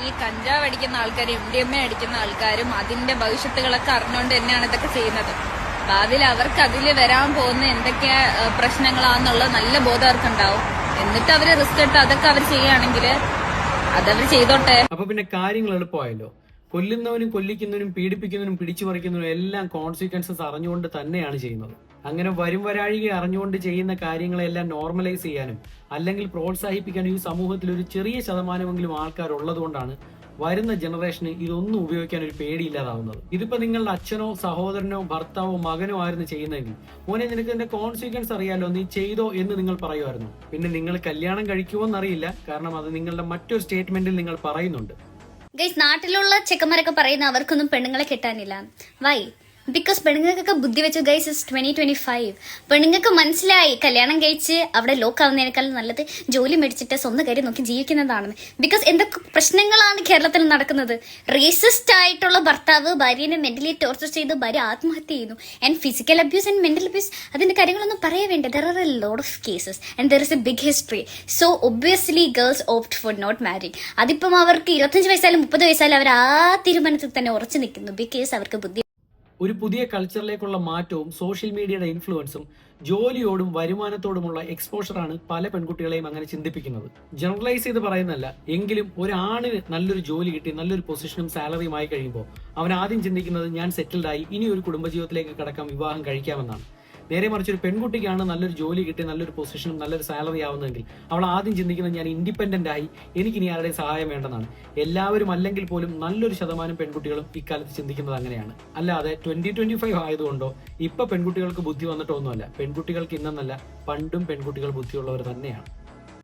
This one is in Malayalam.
ഈ കഞ്ചാവ് അടിക്കുന്ന ആൾക്കാരും MDMA അടിക്കുന്ന ആൾക്കാരും അതിന്റെ ഭവിഷ്യത്തുകളൊക്കെ അറിഞ്ഞുകൊണ്ട് തന്നെയാണ് ഇതൊക്കെ ചെയ്യുന്നത്. ഭാവിയിൽ അവർക്ക് അതിൽ വരാൻ പോകുന്ന എന്തൊക്കെ പ്രശ്നങ്ങളാന്നുള്ളത് നല്ല ബോധം അവർക്കുണ്ടാവും. എന്നിട്ട് അവര് റിസ്ക് എടുത്ത് അതൊക്കെ അവർ ചെയ്യുകയാണെങ്കിൽ അതവർ ചെയ്തോട്ടെ. അപ്പൊ പിന്നെ കാര്യങ്ങൾ എളുപ്പമായല്ലോ. കൊല്ലുന്നവനും കൊല്ലിക്കുന്നവനും പീഡിപ്പിക്കുന്നവനും പിടിച്ചു പറിക്കുന്നവനും എല്ലാം കോൺസിക്വൻസസ് അറിഞ്ഞുകൊണ്ട് തന്നെയാണ് ചെയ്യുന്നത്. അങ്ങനെ വരും വരാഴിക അറിഞ്ഞുകൊണ്ട് ചെയ്യുന്ന കാര്യങ്ങളെല്ലാം നോർമലൈസ് ചെയ്യാനും അല്ലെങ്കിൽ പ്രോത്സാഹിപ്പിക്കാനും ഈ സമൂഹത്തിൽ ഒരു ചെറിയ ശതമാനമെങ്കിലും ആൾക്കാർ ഉള്ളതുകൊണ്ടാണ് വരുന്ന ജനറേഷന് ഇതൊന്നും ഉപയോഗിക്കാൻ ഒരു പേടിയില്ലാതാവുന്നത്. ഇതിപ്പോ നിങ്ങളുടെ അച്ഛനോ സഹോദരനോ ഭർത്താവോ മകനോ ആയിരുന്നു ചെയ്യുന്നതെങ്കിൽ മോനെ നിനക്ക് ഇതിന്റെ കോൺസിക്വൻസ് അറിയാലോ, നീ ചെയ്തോ എന്ന് നിങ്ങൾ പറയുമായിരുന്നു. പിന്നെ നിങ്ങൾ കല്യാണം കഴിക്കുമോ എന്നറിയില്ല, കാരണം അത് നിങ്ങളുടെ മറ്റൊരു സ്റ്റേറ്റ്മെന്റിൽ നിങ്ങൾ പറയുന്നുണ്ട്. ഗൈസ്, നാട്ടിലുള്ള ചെക്കന്മാരൊക്കെ പറയുന്ന അവർക്കൊന്നും പെണ്ണുങ്ങളെ കിട്ടാനില്ല. വൈ? ബിക്കോസ് പെണ്ണുങ്ങൾക്കൊക്കെ ബുദ്ധി വെച്ചു. Guys, is 2025. പെണ്ണുങ്ങൾക്ക് മനസ്സിലായി കല്യാണം കഴിച്ച് അവിടെ ലോക്കാവുന്നതിനേക്കാളും നല്ലത് ജോലി മേടിച്ചിട്ട് സ്വന്തം കാര്യം നോക്കി ജീവിക്കുന്നതാണെന്ന്. ബിക്കോസ് എന്തൊക്കെ പ്രശ്നങ്ങളാണ് കേരളത്തിൽ നടക്കുന്നത്. റേസിസ്റ്റ് ആയിട്ടുള്ള ഭർത്താവ് ഭാര്യനെ മെന്റലി ടോർച്ചർ ചെയ്ത് ഭാര്യ ആത്മഹത്യ ചെയ്യുന്നു. And physical abuse and mental abuse, അതിന്റെ കാര്യങ്ങളൊന്നും പറയാൻ വേണ്ട. There are a lot of cases and there is a big history. So obviously girls opt for not marrying. അതിപ്പം അവർക്ക് 25 വയസ്സായാലും 30 വയസ്സായാലും അവർ ആ തീരുമാനത്തിൽ തന്നെ ഉറച്ചു നിൽക്കുന്നു. ബിക്കോസ് അവർക്ക് ബുദ്ധി. ഒരു പുതിയ കൾച്ചറിലേക്കുള്ള മാറ്റവും സോഷ്യൽ മീഡിയയുടെ ഇൻഫ്ലുവൻസും ജോലിയോടും വരുമാനത്തോടുമുള്ള എക്സ്പോഷറാണ് പല പെൺകുട്ടികളെയും അങ്ങനെ ചിന്തിപ്പിക്കുന്നത്. ജനറലൈസ് ചെയ്ത് പറയുന്നല്ല, എങ്കിലും ഒരാണിന് നല്ലൊരു ജോലി കിട്ടി നല്ലൊരു പൊസിഷനും സാലറിയും ആയി കഴിയുമ്പോൾ അവൻ ആദ്യം ചിന്തിക്കുന്നത് ഞാൻ സെറ്റിൽഡായി ഇനി ഒരു കുടുംബജീവിതത്തിലേക്ക് കടക്കാം, വിവാഹം കഴിക്കാമെന്നാണ്. നേരെ മറിച്ച് ഒരു പെൺകുട്ടിക്കാണ് നല്ലൊരു ജോലി കിട്ടി നല്ലൊരു പൊസിഷനും നല്ലൊരു സാലറി ആവുന്നതെങ്കിൽ അവൾ ആദ്യം ചിന്തിക്കുന്നത് ഞാൻ ഇൻഡിപെൻഡന്റ് ആയി, എനിക്കിനി ആരുടെയും സഹായം വേണ്ടെന്നാണ്. എല്ലാവരും അല്ലെങ്കിൽ പോലും നല്ലൊരു ശതമാനം പെൺകുട്ടികളും ഇക്കാലത്ത് ചിന്തിക്കുന്നത് അങ്ങനെയാണ്. അല്ലാതെ 2025 ആയതുകൊണ്ടോ ഇപ്പൊ പെൺകുട്ടികൾക്ക് ബുദ്ധി വന്നിട്ടോ ഒന്നുമല്ല. പെൺകുട്ടികൾക്ക് ഇന്നെന്നല്ല, പണ്ടും പെൺകുട്ടികൾ ബുദ്ധിയുള്ളവർ തന്നെയാണ്.